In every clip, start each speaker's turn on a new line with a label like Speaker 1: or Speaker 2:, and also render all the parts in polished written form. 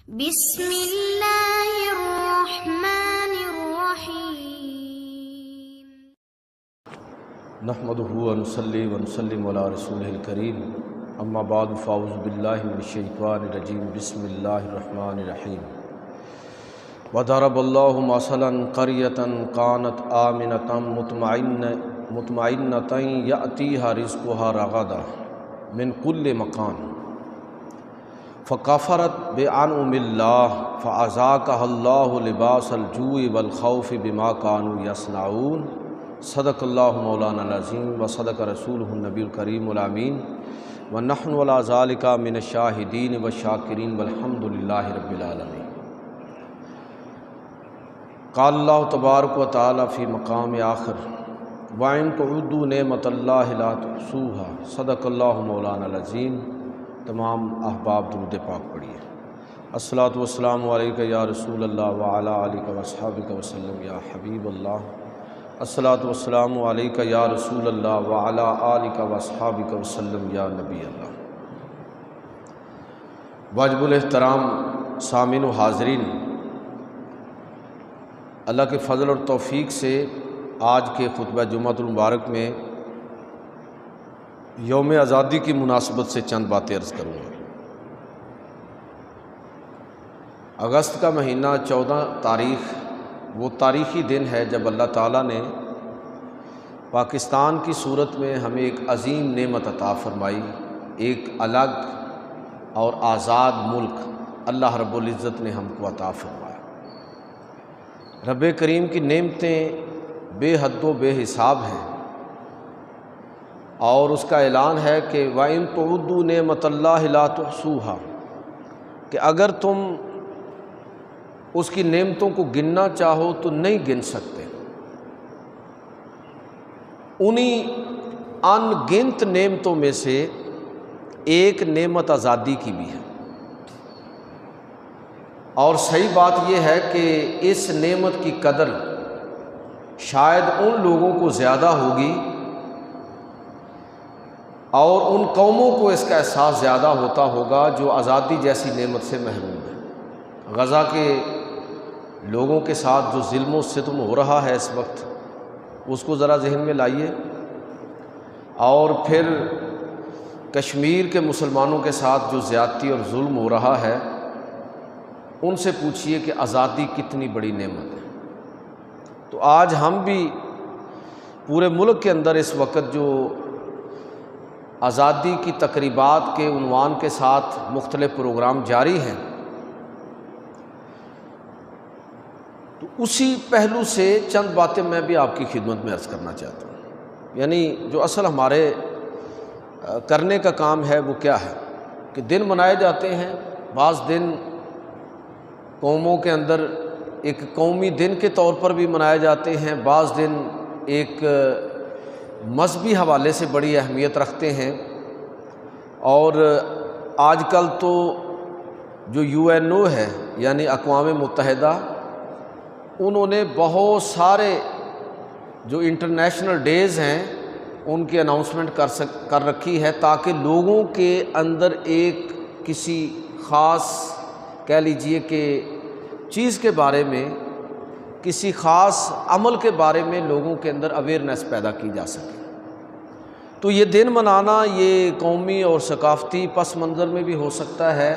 Speaker 1: بسم اللہ الرحمن الرحیم
Speaker 2: نحمدہ ونصلی ونسلم علی رسولہ الکریم اما بعد فاعوذ باللہ من الشیطان الرجیم بسم اللہ الرحمن الرحیم وضرب اللہ مثلا قریۃ کانت آمنۃ مطمئنۃ یأتیہا رزقہا رغدا من کل مکان فکفرت بانعم اللہ فاذاقہا اللہ لباس الجوع والخوف بما كانوا یصنعون صدق اللہ مولانا العظیم وصدق رسولہ النبی الکریم الامین ونحن علی ذلک من الشاہدین والشاکرین والحمد للہ رب العالمین۔ قال اللہ تبارک و تعالی فی مقام آخر وَإِن تُعُدُّوا نِعْمَةَ اللَّهِ لَا تُحْصُوهَا صدق اللہ مولانا العظیم۔ تمام احباب درود پاک پڑھیے۔ الصلاۃ والسلام علیکہ یا رسول اللہ وعلی آلہ واصحابہ وسلم یا حبیب اللہ۔ الصلاۃ والسلام علیکہ یا رسول اللہ وعلی آلہ واصحابہ وسلم یا نبی اللہ۔ واجب الاحترام سامعین و حاضرین، اللہ کے فضل اور توفیق سے آج کے خطبہ جمعۃ المبارک میں یوم آزادی کی مناسبت سے چند باتیں عرض کروں گا۔ اگست کا مہینہ 14 تاریخ وہ تاریخی دن ہے جب اللہ تعالیٰ نے پاکستان کی صورت میں ہمیں ایک عظیم نعمت عطا فرمائی، ایک الگ اور آزاد ملک اللہ رب العزت نے ہم کو عطا فرمایا۔ رب کریم کی نعمتیں بے حد و بے حساب ہیں، اور اس کا اعلان ہے کہ وَإِن تُعُدُّوا نِعْمَةَ اللَّهِ لَا تُحْصُوهَا، کہ اگر تم اس کی نعمتوں کو گننا چاہو تو نہیں گن سکتے۔ انہی ان گنت نعمتوں میں سے ایک نعمت آزادی کی بھی ہے، اور صحیح بات یہ ہے کہ اس نعمت کی قدر شاید ان لوگوں کو زیادہ ہوگی اور ان قوموں کو اس کا احساس زیادہ ہوتا ہوگا جو آزادی جیسی نعمت سے محروم ہے۔ غزہ کے لوگوں کے ساتھ جو ظلم و ستم ہو رہا ہے اس وقت، اس کو ذرا ذہن میں لائیے، اور پھر کشمیر کے مسلمانوں کے ساتھ جو زیادتی اور ظلم ہو رہا ہے، ان سے پوچھئے کہ آزادی کتنی بڑی نعمت ہے۔ تو آج ہم بھی پورے ملک کے اندر اس وقت جو آزادی کی تقریبات کے عنوان کے ساتھ مختلف پروگرام جاری ہیں، تو اسی پہلو سے چند باتیں میں بھی آپ کی خدمت میں عرض کرنا چاہتا ہوں۔ یعنی جو اصل ہمارے کرنے کا کام ہے وہ کیا ہے کہ دن منائے جاتے ہیں، بعض دن قوموں کے اندر ایک قومی دن کے طور پر بھی منائے جاتے ہیں، بعض دن ایک مذہبی حوالے سے بڑی اہمیت رکھتے ہیں، اور آج کل تو جو UNO ہے یعنی اقوام متحدہ، انہوں نے بہت سارے جو انٹرنیشنل ڈیز ہیں ان کی اناؤنسمنٹ کر رکھی ہے، تاکہ لوگوں کے اندر ایک کسی خاص کہہ لیجئے کہ چیز کے بارے میں، کسی خاص عمل کے بارے میں لوگوں کے اندر اویئرنیس پیدا کی جا سکے۔ تو یہ دن منانا یہ قومی اور ثقافتی پس منظر میں بھی ہو سکتا ہے،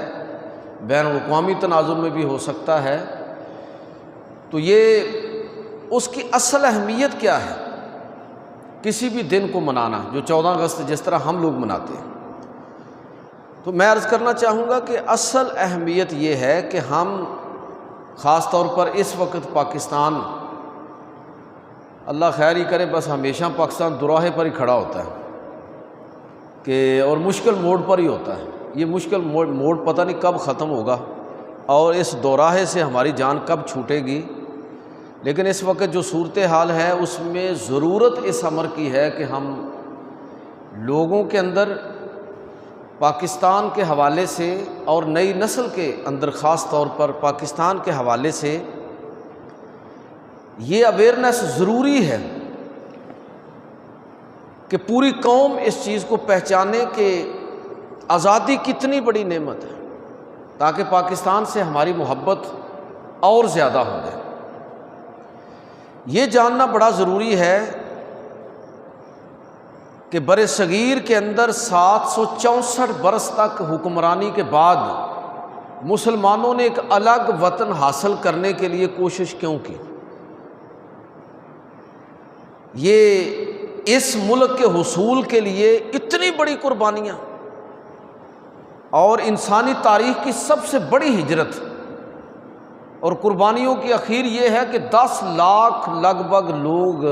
Speaker 2: بین الاقوامی تناظر میں بھی ہو سکتا ہے۔ تو یہ اس کی اصل اہمیت کیا ہے کسی بھی دن کو منانا، جو 14 اگست جس طرح ہم لوگ مناتے ہیں؟ تو میں عرض کرنا چاہوں گا کہ اصل اہمیت یہ ہے کہ ہم خاص طور پر اس وقت پاکستان، اللہ خیر ہی کرے، بس ہمیشہ پاکستان دوراہے پر ہی کھڑا ہوتا ہے کہ اور مشکل موڑ پر ہی ہوتا ہے۔ یہ مشکل موڑ پتہ نہیں کب ختم ہوگا اور اس دوراہے سے ہماری جان کب چھوٹے گی، لیکن اس وقت جو صورتحال ہے اس میں ضرورت اس امر کی ہے کہ ہم لوگوں کے اندر پاکستان کے حوالے سے اور نئی نسل کے اندر خاص طور پر پاکستان کے حوالے سے یہ اویئرنیس ضروری ہے کہ پوری قوم اس چیز کو پہچانے کہ آزادی کتنی بڑی نعمت ہے۔ تاکہ پاکستان سے ہماری محبت اور زیادہ ہو جائے۔ یہ جاننا بڑا ضروری ہے کہ بر صغیر کے اندر 764 برس تک حکمرانی کے بعد مسلمانوں نے ایک الگ وطن حاصل کرنے کے لیے کوشش کیوں کی؟ یہ اس ملک کے حصول کے لیے اتنی بڑی قربانیاں اور انسانی تاریخ کی سب سے بڑی ہجرت اور قربانیوں کی اخیر یہ ہے کہ 10 لاکھ لگ بھگ لوگ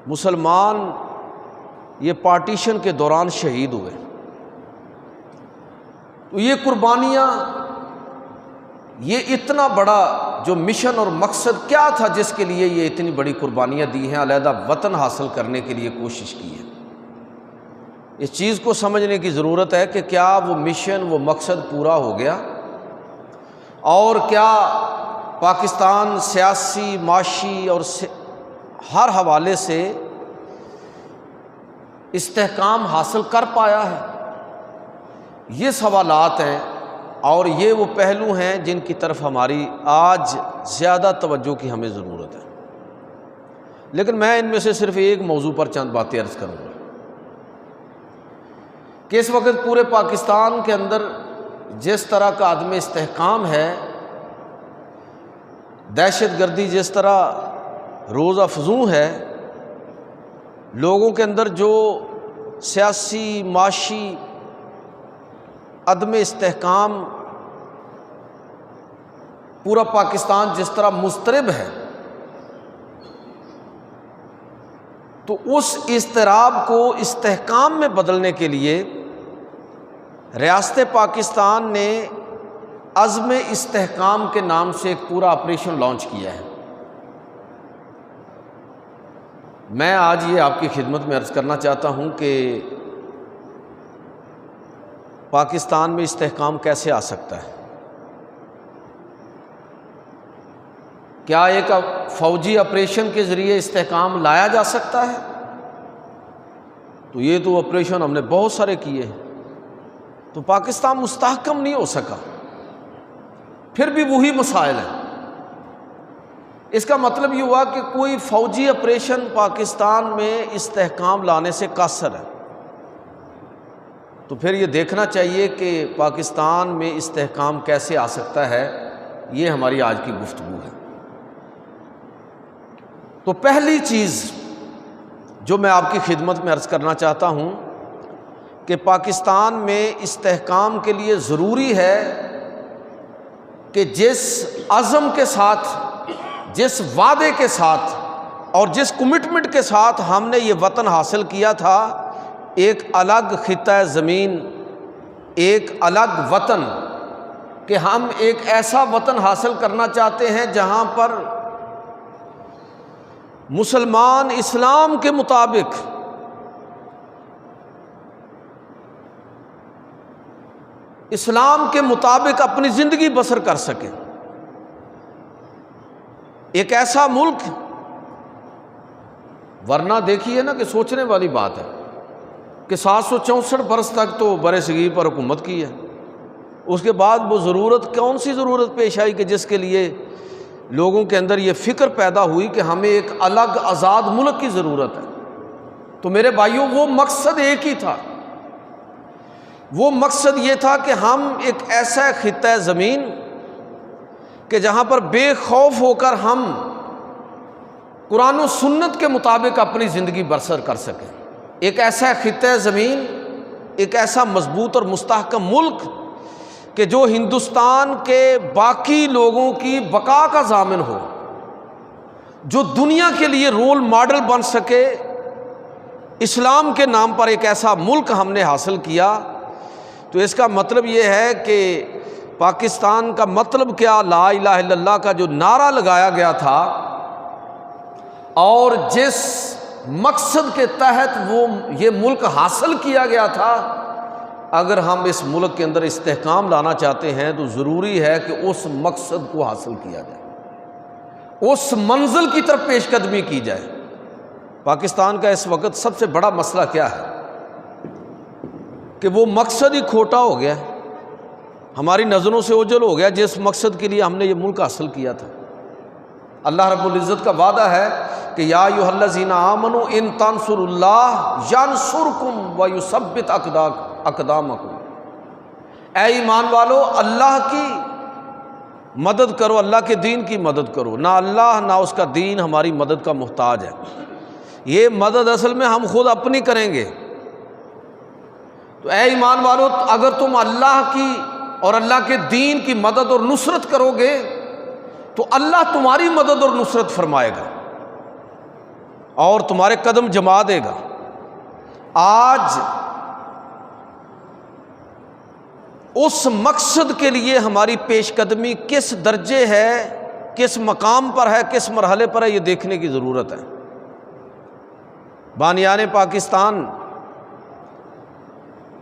Speaker 2: مسلمان یہ پارٹیشن کے دوران شہید ہوئے۔ تو یہ قربانیاں، یہ اتنا بڑا جو مشن اور مقصد کیا تھا جس کے لیے یہ اتنی بڑی قربانیاں دی ہیں، علیحدہ وطن حاصل کرنے کے لیے کوشش کی ہے۔ اس چیز کو سمجھنے کی ضرورت ہے کہ کیا وہ مشن، وہ مقصد پورا ہو گیا، اور کیا پاکستان سیاسی، معاشی اور ہر حوالے سے استحکام حاصل کر پایا ہے؟ یہ سوالات ہیں اور یہ وہ پہلو ہیں جن کی طرف ہماری آج زیادہ توجہ کی ہمیں ضرورت ہے۔ لیکن میں ان میں سے صرف ایک موضوع پر چند باتیں عرض کروں گا کہ اس وقت پورے پاکستان کے اندر جس طرح کا عدم استحکام ہے، دہشت گردی جس طرح روز افزوں ہے، لوگوں کے اندر جو سیاسی، معاشی عدم استحکام، پورا پاکستان جس طرح مضطرب ہے، تو اس اضطراب کو استحکام میں بدلنے کے لیے ریاست پاکستان نے عزم استحکام کے نام سے ایک پورا آپریشن لانچ کیا ہے۔ میں آج یہ آپ کی خدمت میں عرض کرنا چاہتا ہوں کہ پاکستان میں استحکام کیسے آ سکتا ہے۔ کیا ایک فوجی آپریشن کے ذریعے استحکام لایا جا سکتا ہے؟ تو یہ تو آپریشن ہم نے بہت سارے کیے ہیں، تو پاکستان مستحکم نہیں ہو سکا، پھر بھی وہی مسائل ہیں۔ اس کا مطلب یہ ہوا کہ کوئی فوجی آپریشن پاکستان میں استحکام لانے سے قاصر ہے۔ تو پھر یہ دیکھنا چاہیے کہ پاکستان میں استحکام کیسے آ سکتا ہے، یہ ہماری آج کی گفتگو ہے۔ تو پہلی چیز جو میں آپ کی خدمت میں عرض کرنا چاہتا ہوں کہ پاکستان میں استحکام کے لیے ضروری ہے کہ جس عزم کے ساتھ، جس وعدے کے ساتھ اور جس کمٹمنٹ کے ساتھ ہم نے یہ وطن حاصل کیا تھا، ایک الگ خطہ زمین، ایک الگ وطن، کہ ہم ایک ایسا وطن حاصل کرنا چاہتے ہیں جہاں پر مسلمان اسلام کے مطابق اپنی زندگی بسر کر سکیں، ایک ایسا ملک۔ ورنہ دیکھیے نا کہ سوچنے والی بات ہے کہ 764 برس تک تو بر صغیر پر حکومت کی ہے، اس کے بعد وہ ضرورت، کون سی ضرورت پیش آئی کہ جس کے لیے لوگوں کے اندر یہ فکر پیدا ہوئی کہ ہمیں ایک الگ آزاد ملک کی ضرورت ہے۔ تو میرے بھائیوں، وہ مقصد ایک ہی تھا، وہ مقصد یہ تھا کہ ہم ایک ایسا خطہ زمین کہ جہاں پر بے خوف ہو کر ہم قرآن و سنت کے مطابق اپنی زندگی بسر کر سکیں، ایک ایسا خطہ زمین، ایک ایسا مضبوط اور مستحکم ملک کہ جو ہندوستان کے باقی لوگوں کی بقا کا ضامن ہو، جو دنیا کے لیے رول ماڈل بن سکے۔ اسلام کے نام پر ایک ایسا ملک ہم نے حاصل کیا۔ تو اس کا مطلب یہ ہے کہ پاکستان کا مطلب کیا، لا الہ الا اللہ کا جو نعرہ لگایا گیا تھا اور جس مقصد کے تحت وہ یہ ملک حاصل کیا گیا تھا، اگر ہم اس ملک کے اندر استحکام لانا چاہتے ہیں تو ضروری ہے کہ اس مقصد کو حاصل کیا جائے، اس منزل کی طرف پیش قدمی کی جائے۔ پاکستان کا اس وقت سب سے بڑا مسئلہ کیا ہے کہ وہ مقصد ہی کھوٹا ہو گیا۔ ہماری نظروں سے اوجھل ہو گیا جس مقصد کے لیے ہم نے یہ ملک حاصل کیا تھا۔ اللہ رب العزت کا وعدہ ہے کہ یا ایھا الذین آمنوا ان تنصروا اللہ ینصرکم ویثبت اقدامکم، اے ایمان والو اللہ کی مدد کرو، اللہ کے دین کی مدد کرو، نہ اللہ نہ اس کا دین ہماری مدد کا محتاج ہے۔ یہ مدد اصل میں ہم خود اپنی کریں گے۔ تو اے ایمان والو، اگر تم اللہ کی اور اللہ کے دین کی مدد اور نصرت کرو گے تو اللہ تمہاری مدد اور نصرت فرمائے گا اور تمہارے قدم جما دے گا۔ آج اس مقصد کے لیے ہماری پیش قدمی کس درجے ہے، کس مقام پر ہے، کس مرحلے پر ہے، یہ دیکھنے کی ضرورت ہے۔ بانیان پاکستان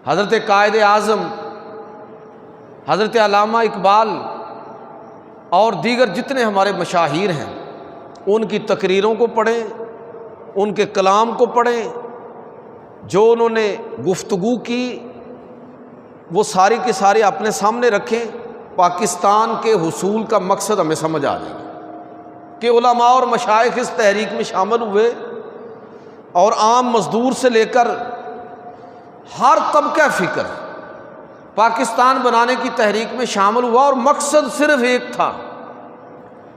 Speaker 2: حضرت قائد اعظم حضرت علامہ اقبال اور دیگر جتنے ہمارے مشاہیر ہیں، ان کی تقریروں کو پڑھیں، ان کے کلام کو پڑھیں، جو انہوں نے گفتگو کی وہ ساری کے سارے اپنے سامنے رکھیں۔ پاکستان کے حصول کا مقصد ہمیں سمجھ آ جائے گا کہ علماء اور مشائخ اس تحریک میں شامل ہوئے اور عام مزدور سے لے کر ہر طبقہ فکر پاکستان بنانے کی تحریک میں شامل ہوا، اور مقصد صرف ایک تھا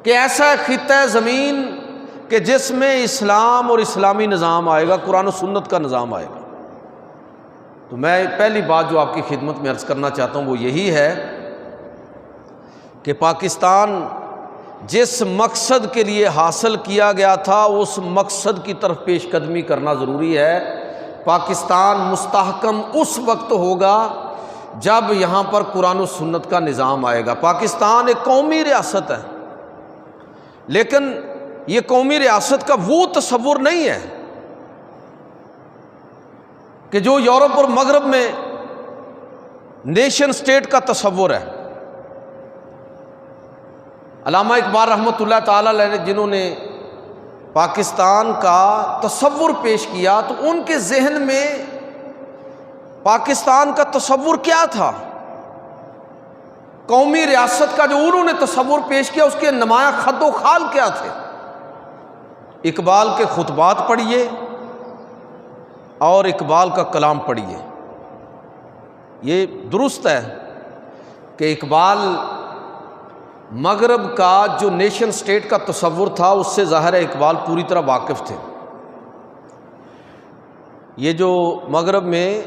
Speaker 2: کہ ایسا خطہ زمین کہ جس میں اسلام اور اسلامی نظام آئے گا، قرآن و سنت کا نظام آئے گا۔ تو میں پہلی بات جو آپ کی خدمت میں عرض کرنا چاہتا ہوں وہ یہی ہے کہ پاکستان جس مقصد کے لیے حاصل کیا گیا تھا اس مقصد کی طرف پیش قدمی کرنا ضروری ہے۔ پاکستان مستحکم اس وقت ہوگا جب یہاں پر قرآن و سنت کا نظام آئے گا۔ پاکستان ایک قومی ریاست ہے، لیکن یہ قومی ریاست کا وہ تصور نہیں ہے کہ جو یورپ اور مغرب میں نیشن سٹیٹ کا تصور ہے۔ علامہ اقبال رحمۃ اللہ تعالی علیہ جنہوں نے پاکستان کا تصور پیش کیا تو ان کے ذہن میں پاکستان کا تصور کیا تھا؟ قومی ریاست کا جو انہوں نے تصور پیش کیا اس کے نمایاں خط و خال کیا تھے؟ اقبال کے خطبات پڑھیے اور اقبال کا کلام پڑھیے۔ یہ درست ہے کہ اقبال مغرب کا جو نیشن سٹیٹ کا تصور تھا اس سے ظاہر ہے اقبال پوری طرح واقف تھے۔ یہ جو مغرب میں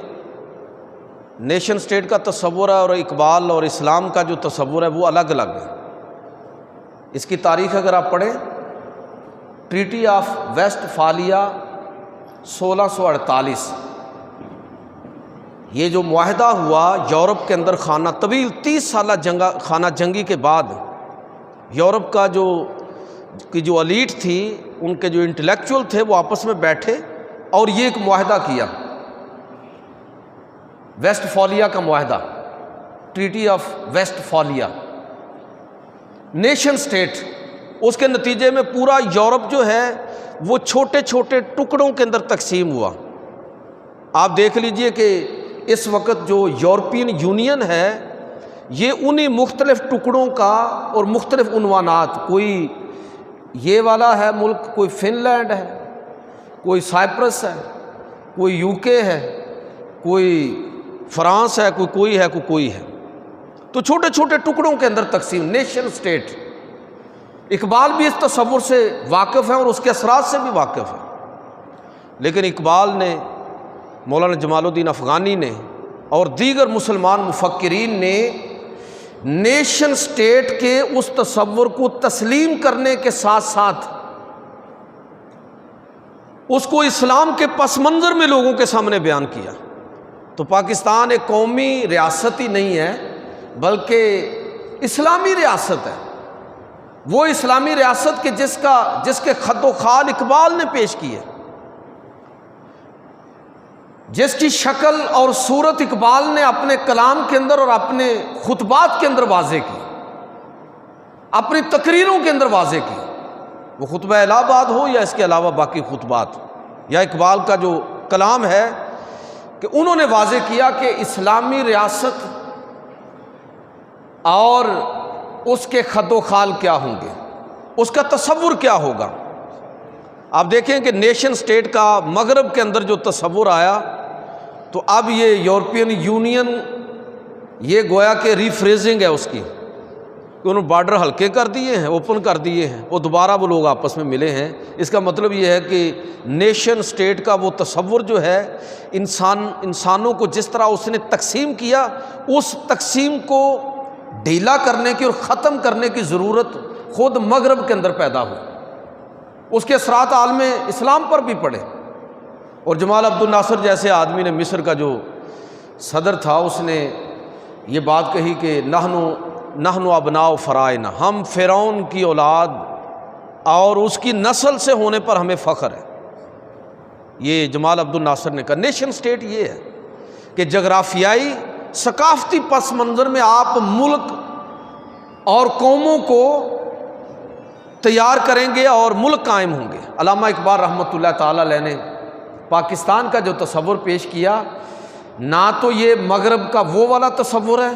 Speaker 2: نیشن سٹیٹ کا تصور ہے اور اقبال اور اسلام کا جو تصور ہے وہ الگ الگ ہے۔ اس کی تاریخ اگر آپ پڑھیں، ٹریٹی آف ویسٹ فالیہ 1648، یہ جو معاہدہ ہوا یورپ کے اندر خانہ طویل 30 سالہ خانہ جنگی کے بعد، یورپ کا جو ایلیٹ تھی، ان کے جو انٹلیکچوئل تھے وہ آپس میں بیٹھے اور یہ ایک معاہدہ کیا، ویسٹ فالیہ کا معاہدہ، treaty of Westphalia, nation state. اس کے نتیجے میں پورا یورپ جو ہے وہ چھوٹے چھوٹے ٹکڑوں کے اندر تقسیم ہوا۔ آپ دیکھ لیجئے کہ اس وقت جو یورپین یونین ہے یہ انہی مختلف ٹکڑوں کا اور مختلف عنوانات، کوئی یہ والا ہے ملک، کوئی فن لینڈ ہے، کوئی سائپرس ہے، کوئی یو کے ہے، کوئی فرانس ہے، کوئی ہے، کوئی ہے، تو چھوٹے چھوٹے ٹکڑوں کے اندر تقسیم، نیشن سٹیٹ۔ اقبال بھی اس تصور سے واقف ہیں اور اس کے اثرات سے بھی واقف ہیں، لیکن اقبال نے، مولانا جمال الدین افغانی نے اور دیگر مسلمان مفکرین نے نیشن سٹیٹ کے اس تصور کو تسلیم کرنے کے ساتھ ساتھ اس کو اسلام کے پس منظر میں لوگوں کے سامنے بیان کیا۔ تو پاکستان ایک قومی ریاست ہی نہیں ہے بلکہ اسلامی ریاست ہے، وہ اسلامی ریاست کے جس کے خط و خال اقبال نے پیش کیے، جس کی شکل اور صورت اقبال نے اپنے کلام کے اندر اور اپنے خطبات کے اندر واضح کی، اپنی تقریروں کے اندر واضح کی، وہ خطبہ الہ آباد ہو یا اس کے علاوہ باقی خطبات، یا اقبال کا جو کلام ہے کہ انہوں نے واضح کیا کہ اسلامی ریاست اور اس کے خد و خال کیا ہوں گے، اس کا تصور کیا ہوگا۔ آپ دیکھیں کہ نیشن سٹیٹ کا مغرب کے اندر جو تصور آیا، تو اب یہ یورپین یونین یہ گویا کہ ریفریزنگ ہے اس کی، کہ انہوں نے بارڈر ہلکے کر دیے ہیں، اوپن کر دیے ہیں، وہ دوبارہ وہ لوگ آپس میں ملے ہیں۔ اس کا مطلب یہ ہے کہ نیشن سٹیٹ کا وہ تصور جو ہے انسانوں کو جس طرح اس نے تقسیم کیا، اس تقسیم کو ڈھیلا کرنے کی اور ختم کرنے کی ضرورت خود مغرب کے اندر پیدا ہوئی۔ اس کے اثرات عالم اسلام پر بھی پڑے، اور جمال عبد الناصر جیسے آدمی نے، مصر کا جو صدر تھا، اس نے یہ بات کہی کہ نحن ابناء فرعون، ہم فرعون کی اولاد اور اس کی نسل سے ہونے پر ہمیں فخر ہے۔ یہ جمال عبد الناصر نے کہا۔ نیشن سٹیٹ یہ ہے کہ جغرافیائی ثقافتی پس منظر میں آپ ملک اور قوموں کو تیار کریں گے اور ملک قائم ہوں گے۔ علامہ اقبال رحمۃ اللہ تعالی علیہ نے پاکستان کا جو تصور پیش کیا، نہ تو یہ مغرب کا وہ والا تصور ہے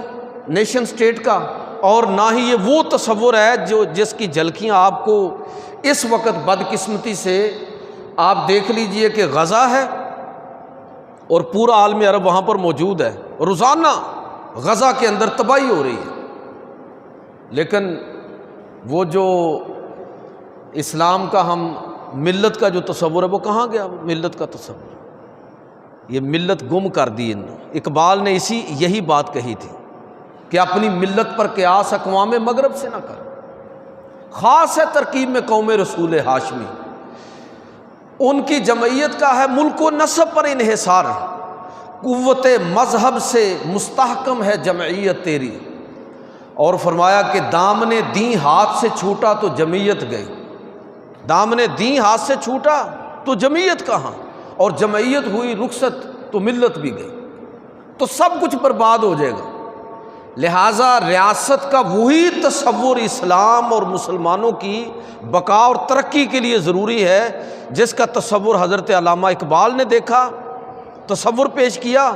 Speaker 2: نیشن سٹیٹ کا، اور نہ ہی یہ وہ تصور ہے جس کی جھلکیاں آپ کو اس وقت بدقسمتی سے آپ دیکھ لیجئے کہ غزہ ہے اور پورا عالم عرب وہاں پر موجود ہے، روزانہ غزہ کے اندر تباہی ہو رہی ہے۔ لیکن وہ جو اسلام کا ہم ملت کا جو تصور ہے وہ کہاں گیا؟ ملت کا تصور، یہ ملت گم کر دی انہوں۔ اقبال نے یہی بات کہی تھی کہ اپنی ملت پر قیاس اقوام مغرب سے نہ کر، خاص ہے ترکیب میں قوم رسول ہاشمی، ان کی جمعیت کا ہے ملک و نسب پر انحصار، قوت مذہب سے مستحکم ہے جمعیت تیری، اور فرمایا کہ دامن دین ہاتھ سے چھوٹا تو جمعیت گئی، دامن دین ہاتھ سے چھوٹا تو جمعیت کہاں، اور جمعیت ہوئی رخصت تو ملت بھی گئی، تو سب کچھ برباد ہو جائے گا۔ لہٰذا ریاست کا وہی تصور اسلام اور مسلمانوں کی بقا اور ترقی کے لیے ضروری ہے جس کا تصور حضرت علامہ اقبال نے دیکھا، تصور پیش کیا،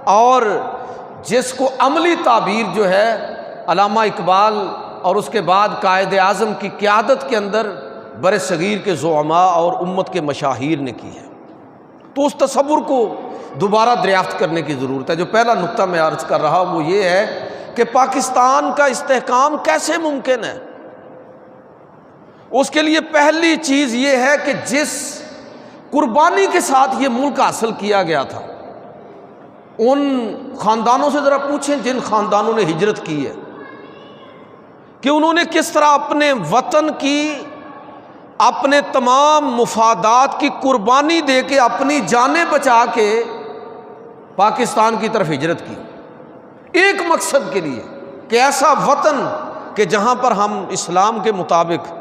Speaker 2: اور جس کو عملی تعبیر جو ہے علامہ اقبال اور اس کے بعد قائد اعظم کی قیادت کے اندر بر صغیر کے زعماء اور امت کے مشاہیر نے کی ہے۔ تو اس تصور کو دوبارہ دریافت کرنے کی ضرورت ہے۔ جو پہلا نقطہ میں عرض کر رہا وہ یہ ہے کہ پاکستان کا استحکام کیسے ممکن ہے۔ اس کے لیے پہلی چیز یہ ہے کہ جس قربانی کے ساتھ یہ ملک حاصل کیا گیا تھا، ان خاندانوں سے ذرا پوچھیں جن خاندانوں نے ہجرت کی ہے کہ انہوں نے کس طرح اپنے وطن کی، اپنے تمام مفادات کی قربانی دے کے، اپنی جانیں بچا کے پاکستان کی طرف ہجرت کی، ایک مقصد کے لیے کہ ایسا وطن کہ جہاں پر ہم اسلام کے مطابق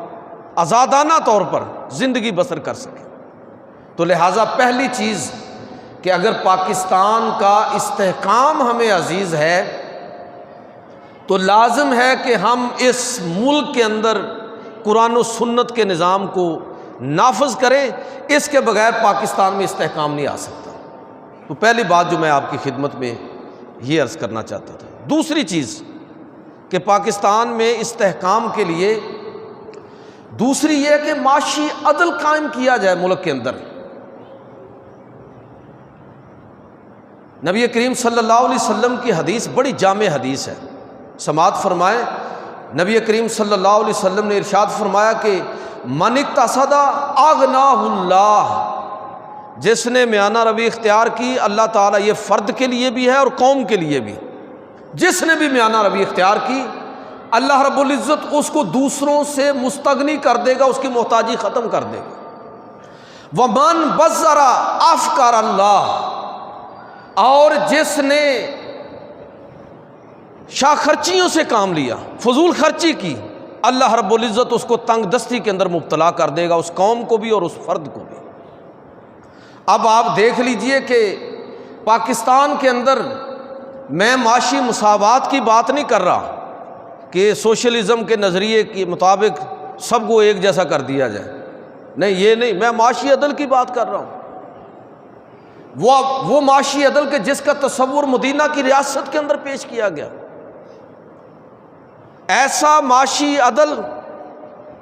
Speaker 2: آزادانہ طور پر زندگی بسر کر سکیں۔ تو لہٰذا پہلی چیز کہ اگر پاکستان کا استحکام ہمیں عزیز ہے تو لازم ہے کہ ہم اس ملک کے اندر قرآن و سنت کے نظام کو نافذ کریں، اس کے بغیر پاکستان میں استحکام نہیں آ سکتا۔ تو پہلی بات جو میں آپ کی خدمت میں یہ عرض کرنا چاہتا تھا۔ دوسری چیز کہ پاکستان میں استحکام کے لیے دوسری یہ کہ معاشی عدل قائم کیا جائے ملک کے اندر۔ نبی کریم صلی اللہ علیہ وسلم کی حدیث بڑی جامع حدیث ہے، سماعت فرمائیں۔ نبی کریم صلی اللہ علیہ وسلم نے ارشاد فرمایا کہ من اقتصد اغناہ اللہ، جس نے میانہ روی اختیار کی، اللہ تعالیٰ یہ فرد کے لیے بھی ہے اور قوم کے لیے بھی، جس نے بھی میانہ روی اختیار کی اللہ رب العزت اس کو دوسروں سے مستغنی کر دے گا، اس کی محتاجی ختم کر دے گا۔ ومن بذر افقر اللہ، اور جس نے شاہ خرچیوں سے کام لیا، فضول خرچی کی، اللہ رب العزت اس کو تنگ دستی کے اندر مبتلا کر دے گا، اس قوم کو بھی اور اس فرد کو بھی۔ اب آپ دیکھ لیجئے کہ پاکستان کے اندر میں معاشی مساوات کی بات نہیں کر رہا کہ سوشلزم کے نظریے کے مطابق سب کو ایک جیسا کر دیا جائے، نہیں، یہ نہیں، میں معاشی عدل کی بات کر رہا ہوں۔ وہ معاشی عدل کے جس کا تصور مدینہ کی ریاست کے اندر پیش کیا گیا ایسا معاشی عدل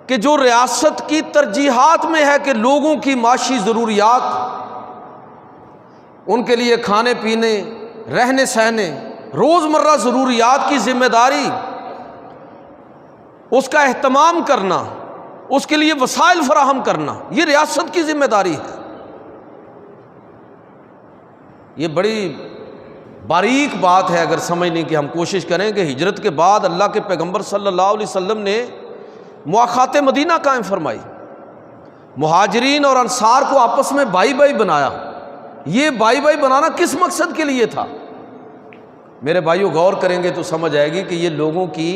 Speaker 2: کہ جو ریاست کی ترجیحات میں ہے کہ لوگوں کی معاشی ضروریات، ان کے لیے کھانے پینے، رہنے سہنے، روزمرہ ضروریات کی ذمہ داری، اس کا اہتمام کرنا، اس کے لیے وسائل فراہم کرنا، یہ ریاست کی ذمہ داری ہے۔ یہ بڑی باریک بات ہے اگر سمجھنے کی ہم کوشش کریں کہ ہجرت کے بعد اللہ کے پیغمبر صلی اللہ علیہ وسلم نے مواخات مدینہ قائم فرمائی، مہاجرین اور انصار کو آپس میں بھائی بھائی بنایا۔ یہ بھائی بھائی بنانا کس مقصد کے لیے تھا؟ میرے بھائیوں غور کریں گے تو سمجھ آئے گی کہ یہ لوگوں کی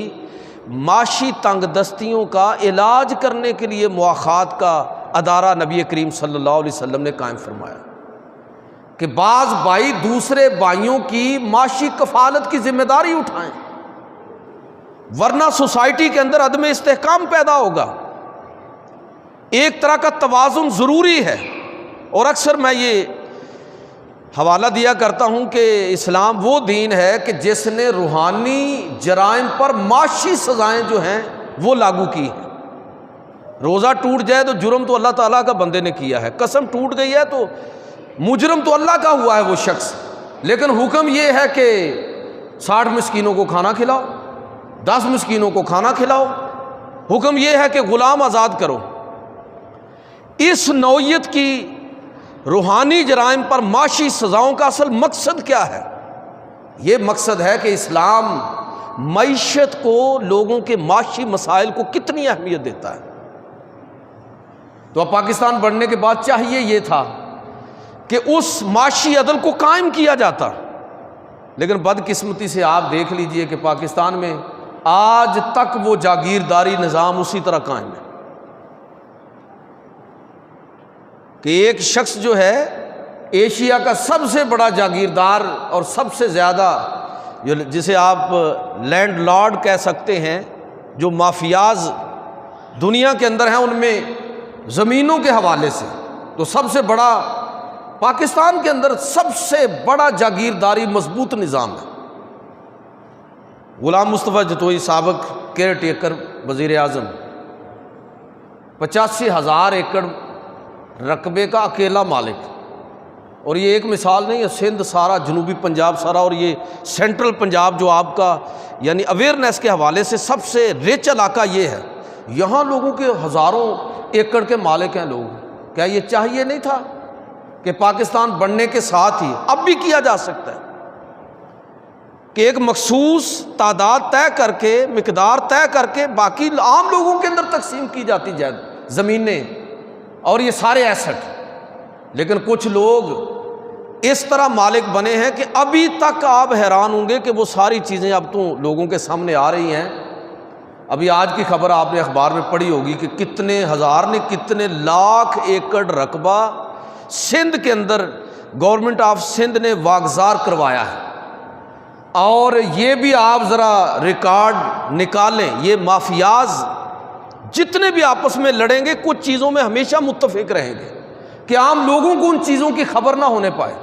Speaker 2: معاشی تنگ دستیوں کا علاج کرنے کے لیے مواخات کا ادارہ نبی کریم صلی اللہ علیہ وسلم نے قائم فرمایا کہ بعض بھائی دوسرے بھائیوں کی معاشی کفالت کی ذمہ داری اٹھائیں، ورنہ سوسائٹی کے اندر عدم استحکام پیدا ہوگا۔ ایک طرح کا توازن ضروری ہے، اور اکثر میں یہ حوالہ دیا کرتا ہوں کہ اسلام وہ دین ہے کہ جس نے روحانی جرائم پر معاشی سزائیں جو ہیں وہ لاگو کی ہیں۔ روزہ ٹوٹ جائے تو جرم تو اللہ تعالیٰ کا بندے نے کیا ہے، قسم ٹوٹ گئی ہے تو مجرم تو اللہ کا ہوا ہے وہ شخص، لیکن حکم یہ ہے کہ 60 مسکینوں کو کھانا کھلاؤ، 10 مسکینوں کو کھانا کھلاؤ، حکم یہ ہے کہ غلام آزاد کرو۔ اس نوعیت کی روحانی جرائم پر معاشی سزاؤں کا اصل مقصد کیا ہے؟ یہ مقصد ہے کہ اسلام معیشت کو، لوگوں کے معاشی مسائل کو کتنی اہمیت دیتا ہے۔ تو اب پاکستان بننے کے بعد چاہیے یہ تھا کہ اس معاشی عدل کو قائم کیا جاتا، لیکن بدقسمتی سے آپ دیکھ لیجئے کہ پاکستان میں آج تک وہ جاگیرداری نظام اسی طرح قائم ہے کہ ایک شخص جو ہے ایشیا کا سب سے بڑا جاگیردار اور سب سے زیادہ جسے آپ لینڈ لارڈ کہہ سکتے ہیں، جو مافیاز دنیا کے اندر ہیں ان میں زمینوں کے حوالے سے، تو سب سے بڑا پاکستان کے اندر سب سے بڑا جاگیرداری مضبوط نظام ہے۔ غلام مصطفیٰ جتوئی سابق کیئر ٹیکر وزیر اعظم، 85,000 ایکڑ رقبے کا اکیلا مالک، اور یہ ایک مثال نہیں ہے، سندھ سارا، جنوبی پنجاب سارا، اور یہ سینٹرل پنجاب جو آپ کا یعنی اویئرنیس کے حوالے سے سب سے ریچ علاقہ یہ ہے، یہاں لوگوں کے ہزاروں ایکڑ کے مالک ہیں لوگ۔ کیا یہ چاہیے نہیں تھا کہ پاکستان بننے کے ساتھ ہی اب بھی کیا جا سکتا ہے کہ ایک مخصوص تعداد طے کر کے، مقدار طے کر کے باقی عام لوگوں کے اندر تقسیم کی جاتی جائے زمینیں اور یہ سارے ایسٹ، لیکن کچھ لوگ اس طرح مالک بنے ہیں کہ ابھی تک آپ حیران ہوں گے کہ وہ ساری چیزیں اب تو لوگوں کے سامنے آ رہی ہیں۔ ابھی آج کی خبر آپ نے اخبار میں پڑھی ہوگی کہ کتنے ہزار نے کتنے لاکھ ایکڑ رقبہ سندھ کے اندر گورنمنٹ آف سندھ نے واگزار کروایا ہے، اور یہ بھی آپ ذرا ریکارڈ نکالیں، یہ مافیاز جتنے بھی آپس میں لڑیں گے کچھ چیزوں میں ہمیشہ متفق رہیں گے کہ عام لوگوں کو ان چیزوں کی خبر نہ ہونے پائے۔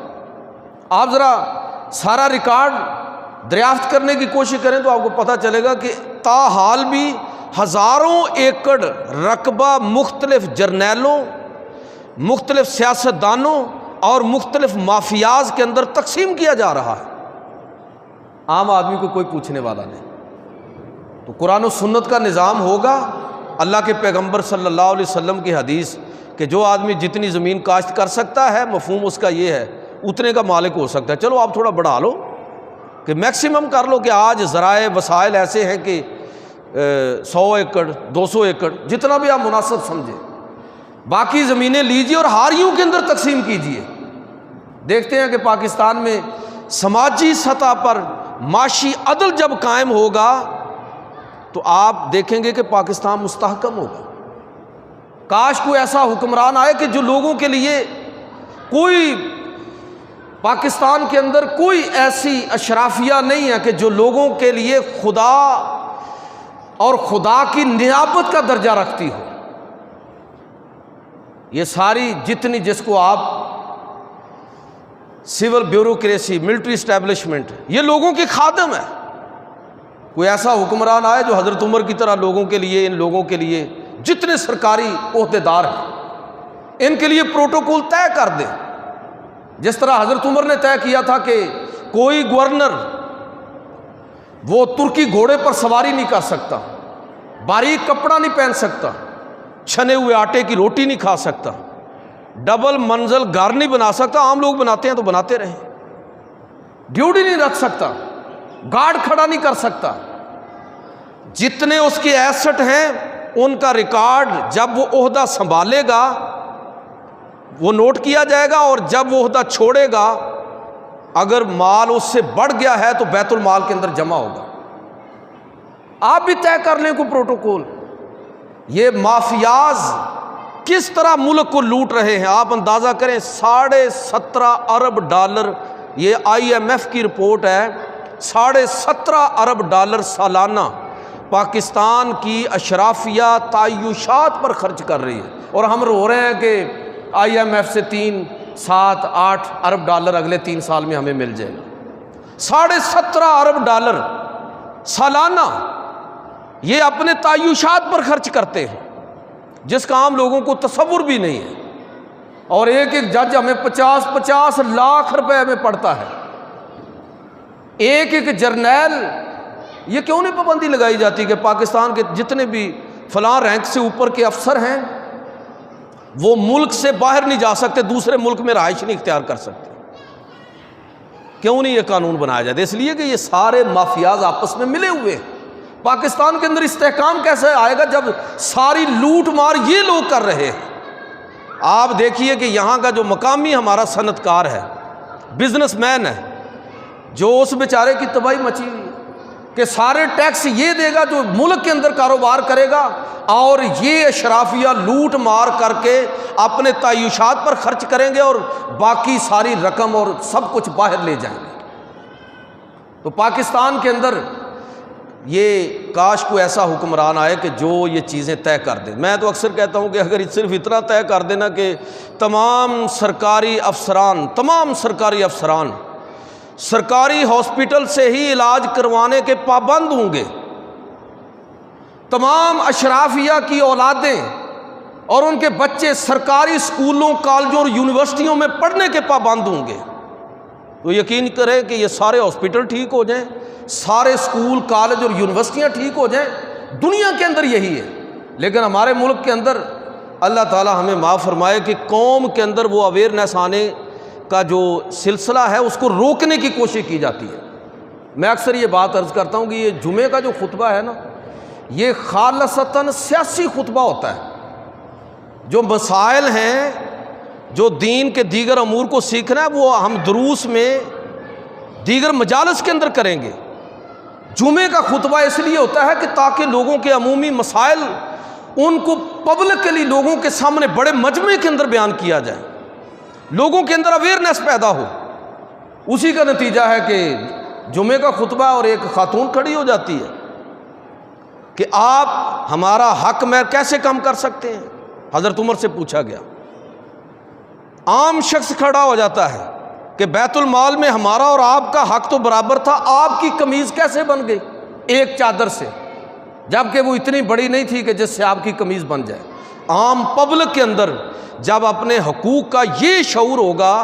Speaker 2: آپ ذرا سارا ریکارڈ دریافت کرنے کی کوشش کریں تو آپ کو پتہ چلے گا کہ تاحال بھی ہزاروں ایکڑ رقبہ مختلف جرنیلوں، مختلف سیاستدانوں اور مختلف مافیاز کے اندر تقسیم کیا جا رہا ہے، عام آدمی کو کوئی پوچھنے والا نہیں۔ تو قرآن و سنت کا نظام ہوگا، اللہ کے پیغمبر صلی اللہ علیہ وسلم کی حدیث کہ جو آدمی جتنی زمین کاشت کر سکتا ہے، مفہوم اس کا یہ ہے اتنے کا مالک ہو سکتا ہے۔ چلو آپ تھوڑا بڑھا لو کہ میکسیمم کر لو کہ آج ذرائع وسائل ایسے ہیں کہ 100 ایکڑ 200 ایکڑ جتنا بھی آپ مناسب سمجھیں، باقی زمینیں لیجیے اور ہاریوں کے اندر تقسیم کیجیے۔ دیکھتے ہیں کہ پاکستان میں سماجی سطح پر معاشی عدل جب قائم ہوگا تو آپ دیکھیں گے کہ پاکستان مستحکم ہوگا۔ کاش کوئی ایسا حکمران آئے کہ جو لوگوں کے لیے کوئی، پاکستان کے اندر کوئی ایسی اشرافیہ نہیں ہے کہ جو لوگوں کے لیے خدا اور خدا کی نیابت کا درجہ رکھتی ہو۔ یہ ساری جتنی جس کو آپ سول بیوروکریسی، ملٹری اسٹیبلشمنٹ، یہ لوگوں کی خادم ہے، کوئی ایسا حکمران آئے جو حضرت عمر کی طرح لوگوں کے لیے، ان لوگوں کے لیے جتنے سرکاری عہدیدار ہیں ان کے لیے پروٹوکول طے کر دے، جس طرح حضرت عمر نے طے کیا تھا کہ کوئی گورنر وہ ترکی گھوڑے پر سواری نہیں کر سکتا، باریک کپڑا نہیں پہن سکتا، چھنے ہوئے آٹے کی روٹی نہیں کھا سکتا، ڈبل منزل گھر نہیں بنا سکتا، عام لوگ بناتے ہیں تو بناتے رہیں، ڈیوٹی نہیں رکھ سکتا، گارڈ کھڑا نہیں کر سکتا، جتنے اس کے ایسٹ ہیں ان کا ریکارڈ جب وہ عہدہ سنبھالے گا وہ نوٹ کیا جائے گا، اور جب وہ عہدہ چھوڑے گا اگر مال اس سے بڑھ گیا ہے تو بیت المال کے اندر جمع ہوگا۔ آپ بھی طے کر لیں کوئی پروٹوکول۔ یہ مافیاز کس طرح ملک کو لوٹ رہے ہیں آپ اندازہ کریں، 17.5 ارب ڈالر، یہ IMF کی رپورٹ ہے، 17.5 ارب ڈالر سالانہ پاکستان کی اشرافیہ تعیشات پر خرچ کر رہی ہے، اور ہم رو رہے ہیں کہ IMF سے 3، 7، 8 ارب ڈالر اگلے 3 سال میں ہمیں مل جائے گا۔ 17.5 ارب ڈالر سالانہ یہ اپنے تعیشات پر خرچ کرتے ہیں، جس کا عام لوگوں کو تصور بھی نہیں ہے، اور ایک ایک جج ہمیں 50 لاکھ روپے ہمیں پڑتا ہے، ایک ایک جرنیل۔ یہ کیوں نہیں پابندی لگائی جاتی کہ پاکستان کے جتنے بھی فلاں رینک سے اوپر کے افسر ہیں وہ ملک سے باہر نہیں جا سکتے، دوسرے ملک میں رہائش نہیں اختیار کر سکتے؟ کیوں نہیں یہ قانون بنایا جاتا؟ اس لیے کہ یہ سارے مافیاز آپس میں ملے ہوئے ہیں۔ پاکستان کے اندر استحکام کیسے آئے گا جب ساری لوٹ مار یہ لوگ کر رہے ہیں؟ آپ دیکھیے کہ یہاں کا جو مقامی ہمارا صنعت کار ہے، بزنس مین ہے، جو اس بیچارے کی تباہی مچی ہوئی ہے کہ سارے ٹیکس یہ دے گا جو ملک کے اندر کاروبار کرے گا، اور یہ اشرافیہ لوٹ مار کر کے اپنے تعیشات پر خرچ کریں گے اور باقی ساری رقم اور سب کچھ باہر لے جائیں گے۔ تو پاکستان کے اندر یہ کاش کوئی ایسا حکمران آئے کہ جو یہ چیزیں طے کر دے۔ میں تو اکثر کہتا ہوں کہ اگر صرف اتنا طے کر دینا کہ تمام سرکاری افسران سرکاری ہاسپٹل سے ہی علاج کروانے کے پابند ہوں گے، تمام اشرافیہ کی اولادیں اور ان کے بچے سرکاری اسکولوں، کالجوں اور یونیورسٹیوں میں پڑھنے کے پابند ہوں گے، تو یقین کریں کہ یہ سارے ہاسپٹل ٹھیک ہو جائیں، سارے اسکول، کالج اور یونیورسٹیاں ٹھیک ہو جائیں۔ دنیا کے اندر یہی ہے، لیکن ہمارے ملک کے اندر اللہ تعالی ہمیں معاف فرمائے کہ قوم کے اندر وہ اویئرنیس آنے کا جو سلسلہ ہے اس کو روکنے کی کوشش کی جاتی ہے۔ میں اکثر یہ بات عرض کرتا ہوں کہ یہ جمعے کا جو خطبہ ہے نا، یہ خالصتاً سیاسی خطبہ ہوتا ہے۔ جو مسائل ہیں، جو دین کے دیگر امور کو سیکھنا ہے، وہ ہم دروس میں دیگر مجالس کے اندر کریں گے۔ جمعے کا خطبہ اس لیے ہوتا ہے کہ تاکہ لوگوں کے عمومی مسائل ان کو پبلکلی لوگوں کے سامنے بڑے مجمع کے اندر بیان کیا جائے، لوگوں کے اندر اویئرنیس پیدا ہو۔ اسی کا نتیجہ ہے کہ جمعے کا خطبہ اور ایک خاتون کھڑی ہو جاتی ہے کہ آپ ہمارا حق میں کیسے کم کر سکتے ہیں؟ حضرت عمر سے پوچھا گیا، عام شخص کھڑا ہو جاتا ہے کہ بیت المال میں ہمارا اور آپ کا حق تو برابر تھا، آپ کی قمیض کیسے بن گئی ایک چادر سے، جبکہ وہ اتنی بڑی نہیں تھی کہ جس سے آپ کی قمیض بن جائے۔ عام پبلک کے اندر جب اپنے حقوق کا یہ شعور ہوگا،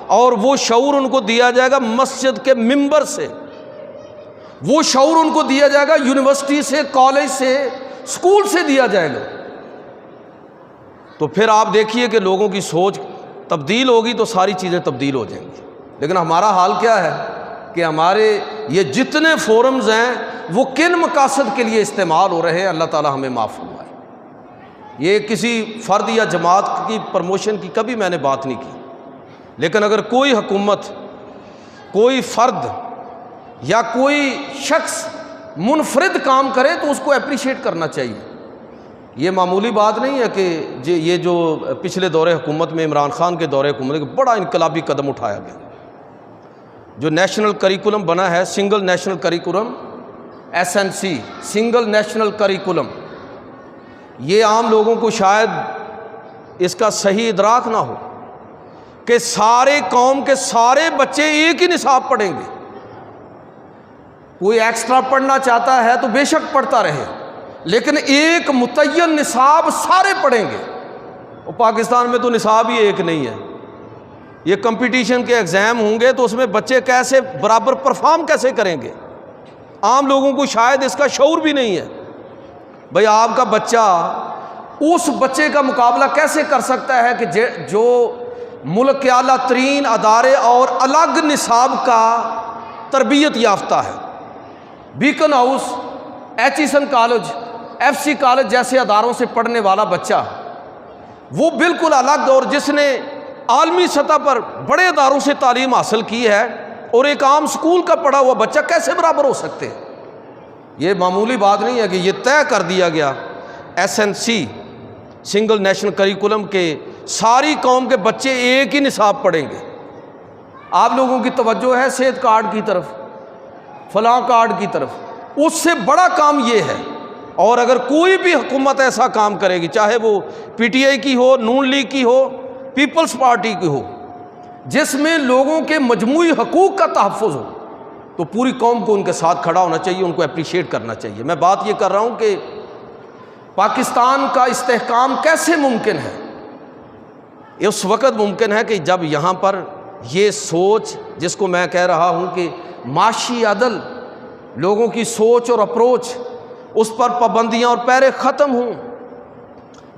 Speaker 2: اور وہ شعور ان کو دیا جائے گا مسجد کے ممبر سے، وہ شعور ان کو دیا جائے گا یونیورسٹی سے، کالج سے، اسکول سے دیا جائے گا، تو پھر آپ دیکھیے کہ لوگوں کی سوچ تبدیل ہوگی تو ساری چیزیں تبدیل ہو جائیں گی۔ لیکن ہمارا حال کیا ہے کہ ہمارے یہ جتنے فورمز ہیں وہ کن مقاصد کے لیے استعمال ہو رہے ہیں؟ اللہ تعالی ہمیں معاف فرمائے۔ یہ کسی فرد یا جماعت کی پروموشن کی کبھی میں نے بات نہیں کی، لیکن اگر کوئی حکومت، کوئی فرد یا کوئی شخص منفرد کام کرے تو اس کو اپریشیٹ کرنا چاہیے۔ یہ معمولی بات نہیں ہے کہ یہ جو پچھلے دور حکومت میں عمران خان کے دور حکومت میں بڑا انقلابی قدم اٹھایا گیا، جو نیشنل کریکولم بنا ہے، single national curriculum, SNC، single national curriculum, یہ عام لوگوں کو شاید اس کا صحیح ادراک نہ ہو کہ سارے قوم کے سارے بچے ایک ہی نصاب پڑھیں گے۔ کوئی ایکسٹرا پڑھنا چاہتا ہے تو بے شک پڑھتا رہے، لیکن ایک متعین نصاب سارے پڑھیں گے، اور پاکستان میں تو نصاب ہی ایک نہیں ہے۔ یہ کمپٹیشن کے ایگزام ہوں گے تو اس میں بچے کیسے برابر پرفارم کیسے کریں گے؟ عام لوگوں کو شاید اس کا شعور بھی نہیں ہے۔ بھئی آپ کا بچہ اس بچے کا مقابلہ کیسے کر سکتا ہے کہ جو ملک کے اعلیٰ ترین ادارے اور الگ نصاب کا تربیت یافتہ ہے، Beaconhouse, Aitchison college, F C college جیسے اداروں سے پڑھنے والا بچہ، وہ بالکل الگ، اور جس نے عالمی سطح پر بڑے اداروں سے تعلیم حاصل کی ہے، اور ایک عام سکول کا پڑھا ہوا بچہ کیسے برابر ہو سکتے ہیں؟ یہ معمولی بات نہیں ہے کہ یہ طے کر دیا گیا S N C single national curriculum کے ساری قوم کے بچے ایک ہی نصاب پڑھیں گے۔ آپ لوگوں کی توجہ ہے صحت کارڈ کی طرف، فلاں کارڈ کی طرف، اس سے بڑا کام یہ ہے۔ اور اگر کوئی بھی حکومت ایسا کام کرے گی، چاہے وہ پی ٹی آئی کی ہو، نون لیگ کی ہو، پیپلز پارٹی کی ہو، جس میں لوگوں کے مجموعی حقوق کا تحفظ ہو، تو پوری قوم کو ان کے ساتھ کھڑا ہونا چاہیے، ان کو اپریشیٹ کرنا چاہیے۔ میں بات یہ کر رہا ہوں کہ پاکستان کا استحکام کیسے ممکن ہے؟ اس وقت ممکن ہے کہ جب یہاں پر یہ سوچ، جس کو میں کہہ رہا ہوں کہ معاشی عدل، لوگوں کی سوچ اور اپروچ، اس پر پابندیاں اور پیرے ختم ہوں،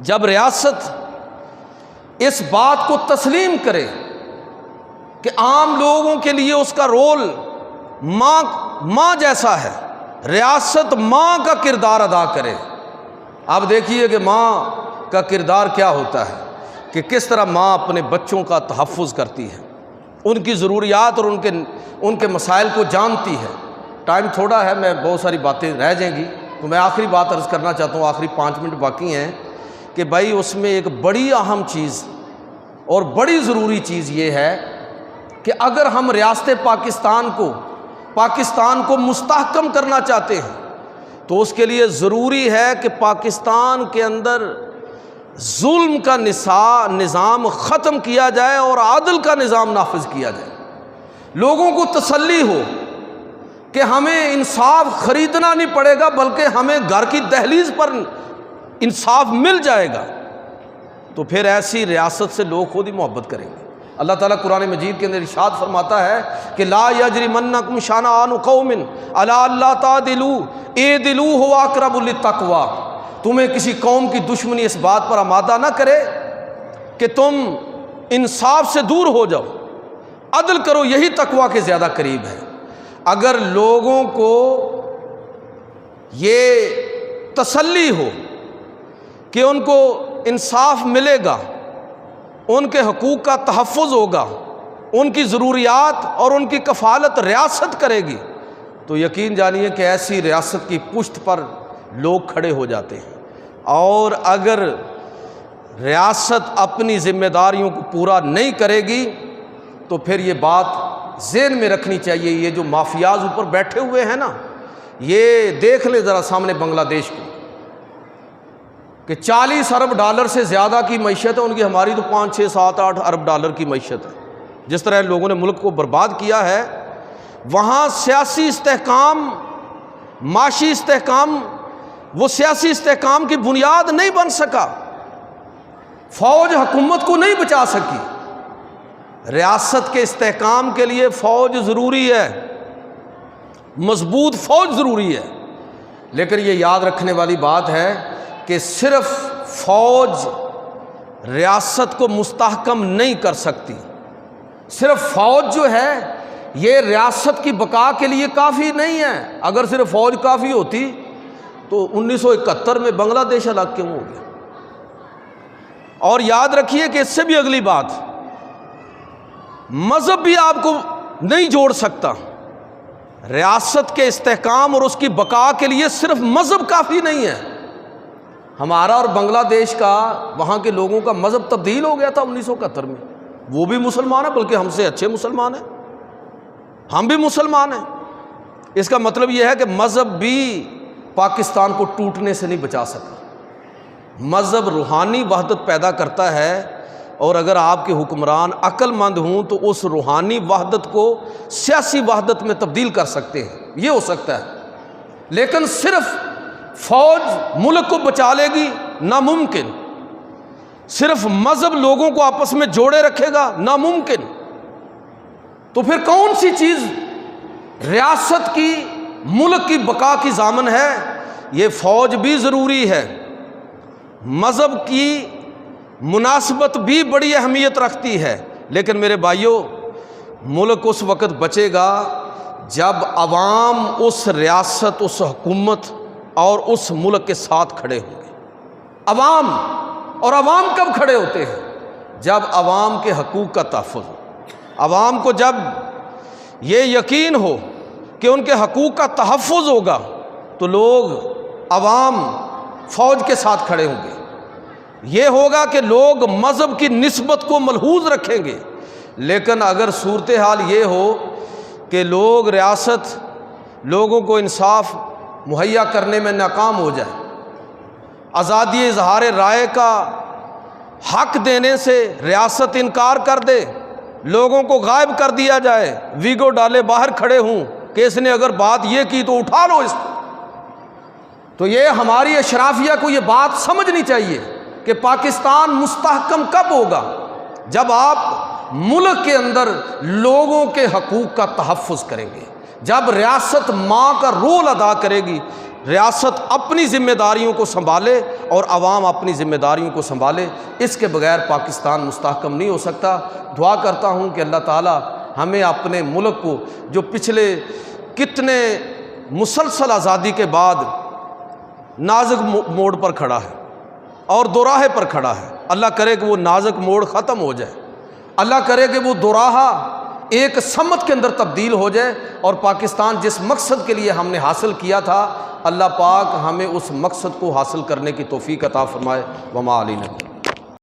Speaker 2: جب ریاست اس بات کو تسلیم کرے کہ عام لوگوں کے لیے اس کا رول ماں جیسا ہے، ریاست ماں کا کردار ادا کرے۔ آپ دیکھیے کہ ماں کا کردار کیا ہوتا ہے، کہ کس طرح ماں اپنے بچوں کا تحفظ کرتی ہے، ان کی ضروریات اور ان کے مسائل کو جانتی ہے۔ ٹائم تھوڑا ہے، میں بہت ساری باتیں رہ جائیں گی، تو میں آخری بات عرض کرنا چاہتا ہوں، آخری 5 منٹ باقی ہیں، کہ بھائی اس میں ایک بڑی اہم چیز اور بڑی ضروری چیز یہ ہے کہ اگر ہم ریاست پاکستان کو مستحکم کرنا چاہتے ہیں، تو اس کے لیے ضروری ہے کہ پاکستان کے اندر ظلم کا نظام ختم کیا جائے اور عدل کا نظام نافذ کیا جائے۔ لوگوں کو تسلی ہو کہ ہمیں انصاف خریدنا نہیں پڑے گا، بلکہ ہمیں گھر کی دہلیز پر انصاف مل جائے گا، تو پھر ایسی ریاست سے لوگ خود ہی محبت کریں گے۔ اللہ تعالیٰ قرآن مجید کے اندر ارشاد فرماتا ہے کہ لا یجرمنکم شنآن قوم علی الا تعدلوا اعدلوا هو اقرب للتقوی، تمہیں کسی قوم کی دشمنی اس بات پر آمادہ نہ کرے کہ تم انصاف سے دور ہو جاؤ، عدل کرو، یہی تقوی کے زیادہ قریب ہے۔ اگر لوگوں کو یہ تسلی ہو کہ ان کو انصاف ملے گا، ان کے حقوق کا تحفظ ہوگا، ان کی ضروریات اور ان کی کفالت ریاست کرے گی، تو یقین جانیے کہ ایسی ریاست کی پشت پر لوگ کھڑے ہو جاتے ہیں۔ اور اگر ریاست اپنی ذمہ داریوں کو پورا نہیں کرے گی تو پھر یہ بات ذہن میں رکھنی چاہیے، یہ جو مافیاز اوپر بیٹھے ہوئے ہیں نا، یہ دیکھ لیں ذرا سامنے بنگلہ دیش کو، کہ $40 ارب سے زیادہ کی معیشت ہے ان کی، ہماری تو 5, 6, 7, 8 ارب ڈالر کی معیشت ہے۔ جس طرح لوگوں نے ملک کو برباد کیا ہے، وہاں سیاسی استحکام، معاشی استحکام، وہ سیاسی استحکام کی بنیاد نہیں بن سکا، فوج حکومت کو نہیں بچا سکی۔ ریاست کے استحکام کے لیے فوج ضروری ہے، مضبوط فوج ضروری ہے، لیکن یہ یاد رکھنے والی بات ہے کہ صرف فوج ریاست کو مستحکم نہیں کر سکتی، صرف فوج جو ہے یہ ریاست کی بقا کے لیے کافی نہیں ہے۔ اگر صرف فوج کافی ہوتی تو 1971 میں بنگلہ دیش الگ کیوں ہو گیا؟ اور یاد رکھیے کہ اس سے بھی اگلی بات، مذہب بھی آپ کو نہیں جوڑ سکتا۔ ریاست کے استحکام اور اس کی بقا کے لیے صرف مذہب کافی نہیں ہے۔ ہمارا اور بنگلہ دیش کا، وہاں کے لوگوں کا مذہب تبدیل ہو گیا تھا 1971 میں، وہ بھی مسلمان ہیں، بلکہ ہم سے اچھے مسلمان ہیں، ہم بھی مسلمان ہیں۔ اس کا مطلب یہ ہے کہ مذہب بھی پاکستان کو ٹوٹنے سے نہیں بچا سکا۔ مذہب روحانی وحدت پیدا کرتا ہے، اور اگر آپ کے حکمران عقل مند ہوں تو اس روحانی وحدت کو سیاسی وحدت میں تبدیل کر سکتے ہیں، یہ ہو سکتا ہے۔ لیکن صرف فوج ملک کو بچا لے گی، ناممکن۔ صرف مذہب لوگوں کو آپس میں جوڑے رکھے گا، ناممکن۔ تو پھر کون سی چیز ریاست کی، ملک کی بقا کی ضامن ہے؟ یہ فوج بھی ضروری ہے، مذہب کی مناسبت بھی بڑی اہمیت رکھتی ہے، لیکن میرے بھائیوں ملک اس وقت بچے گا جب عوام اس ریاست، اس حکومت اور اس ملک کے ساتھ کھڑے ہوں گے۔ عوام، اور عوام کب کھڑے ہوتے ہیں؟ جب عوام کے حقوق کا تحفظ ہو، عوام کو جب یہ یقین ہو کہ ان کے حقوق کا تحفظ ہوگا تو لوگ، عوام فوج کے ساتھ کھڑے ہوں گے۔ یہ ہوگا کہ لوگ مذہب کی نسبت کو ملحوظ رکھیں گے۔ لیکن اگر صورتحال یہ ہو کہ لوگ، ریاست لوگوں کو انصاف مہیا کرنے میں ناکام ہو جائے، آزادی اظہار رائے کا حق دینے سے ریاست انکار کر دے، لوگوں کو غائب کر دیا جائے، ویگو ڈالے باہر کھڑے ہوں کہ اس نے اگر بات یہ کی تو اٹھا لو اس کو، تو یہ ہماری اشرافیہ کو یہ بات سمجھنی چاہیے کہ پاکستان مستحکم کب ہوگا؟ جب آپ ملک کے اندر لوگوں کے حقوق کا تحفظ کریں گے، جب ریاست ماں کا رول ادا کرے گی، ریاست اپنی ذمہ داریوں کو سنبھالے اور عوام اپنی ذمہ داریوں کو سنبھالے، اس کے بغیر پاکستان مستحکم نہیں ہو سکتا۔ دعا کرتا ہوں کہ اللہ تعالی ہمیں اپنے ملک کو، جو پچھلے کتنے مسلسل آزادی کے بعد نازک موڑ پر کھڑا ہے اور دوراہے پر کھڑا ہے، اللہ کرے کہ وہ نازک موڑ ختم ہو جائے، اللہ کرے کہ وہ دوراہا ایک سمت کے اندر تبدیل ہو جائے، اور پاکستان جس مقصد کے لیے ہم نے حاصل کیا تھا، اللہ پاک ہمیں اس مقصد کو حاصل کرنے کی توفیق عطا فرمائے۔ وما علینا۔